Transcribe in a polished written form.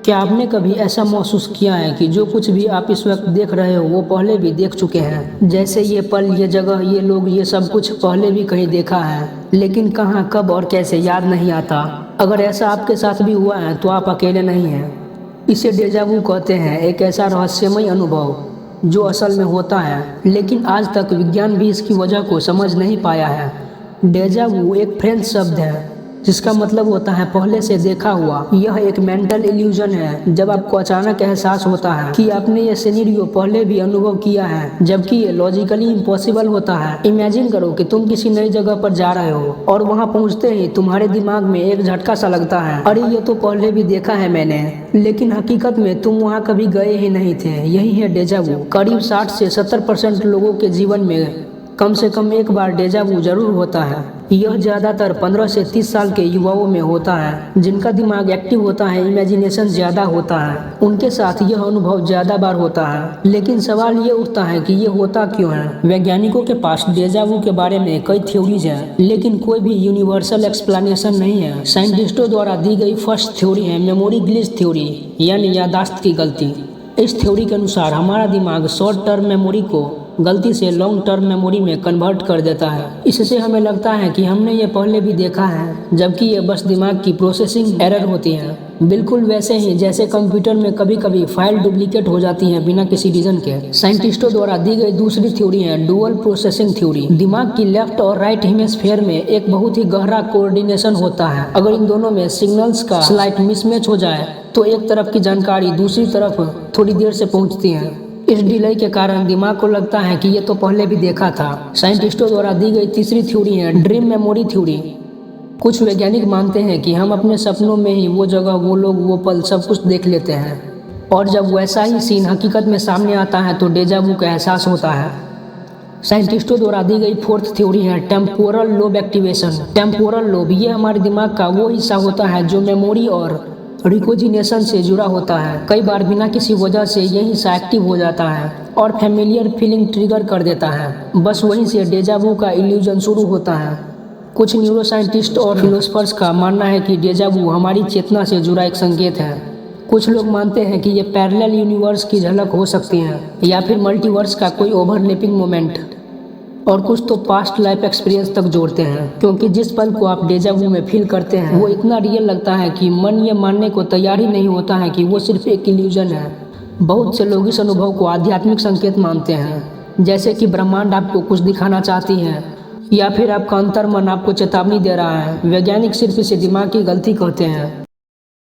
क्या आपने कभी ऐसा महसूस किया है कि जो कुछ भी आप इस वक्त देख रहे हो वो पहले भी देख चुके हैं? जैसे ये पल, ये जगह, ये लोग, ये सब कुछ पहले भी कहीं देखा है, लेकिन कहाँ, कब और कैसे याद नहीं आता। अगर ऐसा आपके साथ भी हुआ है तो आप अकेले नहीं हैं। इसे डेजा वू कहते हैं, एक ऐसा रहस्यमय अनुभव जो असल में होता है, लेकिन आज तक विज्ञान भी इसकी वजह को समझ नहीं पाया है। डेजा वू एक फ्रेंच शब्द है जिसका मतलब होता है पहले से देखा हुआ। यह एक मेंटल इल्यूजन है, जब आपको अचानक एहसास होता है कि आपने यह सिनेरियो पहले भी अनुभव किया है, जबकि ये लॉजिकली इम्पॉसिबल होता है। इमेजिन करो कि तुम किसी नई जगह पर जा रहे हो और वहां पहुंचते ही तुम्हारे दिमाग में एक झटका सा लगता है, अरे ये तो पहले भी देखा है मैंने। लेकिन हकीकत में तुम वहाँ कभी गए ही नहीं थे। यही है डेजा वू। करीब 60 से 70% लोगों के जीवन में कम से कम एक बार डेजा वू जरूर होता है। यह ज़्यादातर 15 से 30 साल के युवाओं में होता है, जिनका दिमाग एक्टिव होता है, इमेजिनेशन ज़्यादा होता है। उनके साथ यह अनुभव ज़्यादा बार होता है। लेकिन सवाल ये उठता है कि ये होता क्यों है। वैज्ञानिकों के पास डेजा वू के बारे में कई थ्योरीज हैं, लेकिन कोई भी यूनिवर्सल एक्सप्लेनेशन नहीं है। साइंटिस्टों द्वारा दी गई फर्स्ट थ्योरी है मेमोरी ग्लिच थ्योरी, यानी याददाश्त की गलती। इस थ्योरी के अनुसार हमारा दिमाग शॉर्ट टर्म मेमोरी को गलती से लॉन्ग टर्म मेमोरी में कन्वर्ट कर देता है। इससे हमें लगता है कि हमने ये पहले भी देखा है, जबकि ये बस दिमाग की प्रोसेसिंग एरर होती है। बिल्कुल वैसे ही जैसे कंप्यूटर में कभी कभी फाइल डुप्लीकेट हो जाती है बिना किसी रीजन के। साइंटिस्टों द्वारा दी गई दूसरी थ्योरी है डुअल प्रोसेसिंग थ्योरी। दिमाग की लेफ्ट और राइट हेमिस्फीयर में एक बहुत ही गहरा कोऑर्डिनेशन होता है। अगर इन दोनों में सिग्नल्स का स्लाइट मिसमैच हो जाए तो एक तरफ की जानकारी दूसरी तरफ थोड़ी देर से पहुंचती है। इस डिले के कारण दिमाग को लगता है कि ये तो पहले भी देखा था। साइंटिस्टों द्वारा दी गई तीसरी थ्योरी है ड्रीम मेमोरी थ्योरी। कुछ वैज्ञानिक मानते हैं कि हम अपने सपनों में ही वो जगह, वो लोग, वो पल सब कुछ देख लेते हैं, और जब वैसा ही सीन हकीकत में सामने आता है तो डेजा वू का एहसास होता है। साइंटिस्टों द्वारा दी गई फोर्थ थ्योरी है temporal lobe activation. Temporal lobe ये हमारे दिमाग का वो हिस्सा होता है जो मेमोरी और रिकॉग्निशन से जुड़ा होता है। कई बार बिना किसी वजह से यही हिस्सा एक्टिव हो जाता है और फैमिलियर फीलिंग ट्रिगर कर देता है। बस वहीं से डेजा वू का इल्यूजन शुरू होता है। कुछ न्यूरोसाइंटिस्ट और फिलोसफर्स का मानना है कि डेजा वू हमारी चेतना से जुड़ा एक संकेत है। कुछ लोग मानते हैं कि ये पैरेलल यूनिवर्स की झलक हो सकती है या फिर मल्टीवर्स का कोई ओवरलैपिंग मोमेंट, और कुछ तो पास्ट लाइफ एक्सपीरियंस तक जोड़ते हैं, क्योंकि जिस पल को आप डेजा वू में फील करते हैं वो इतना रियल लगता है कि मन ये मानने को तैयार ही नहीं होता है कि वो सिर्फ एक इल्यूजन है। बहुत से लोग इस अनुभव को आध्यात्मिक संकेत मानते हैं, जैसे कि ब्रह्मांड आपको कुछ दिखाना चाहती है या फिर आपका अंतर्मन आपको चेतावनी दे रहा है। वैज्ञानिक सिर्फ इसे दिमाग की गलती कहते हैं।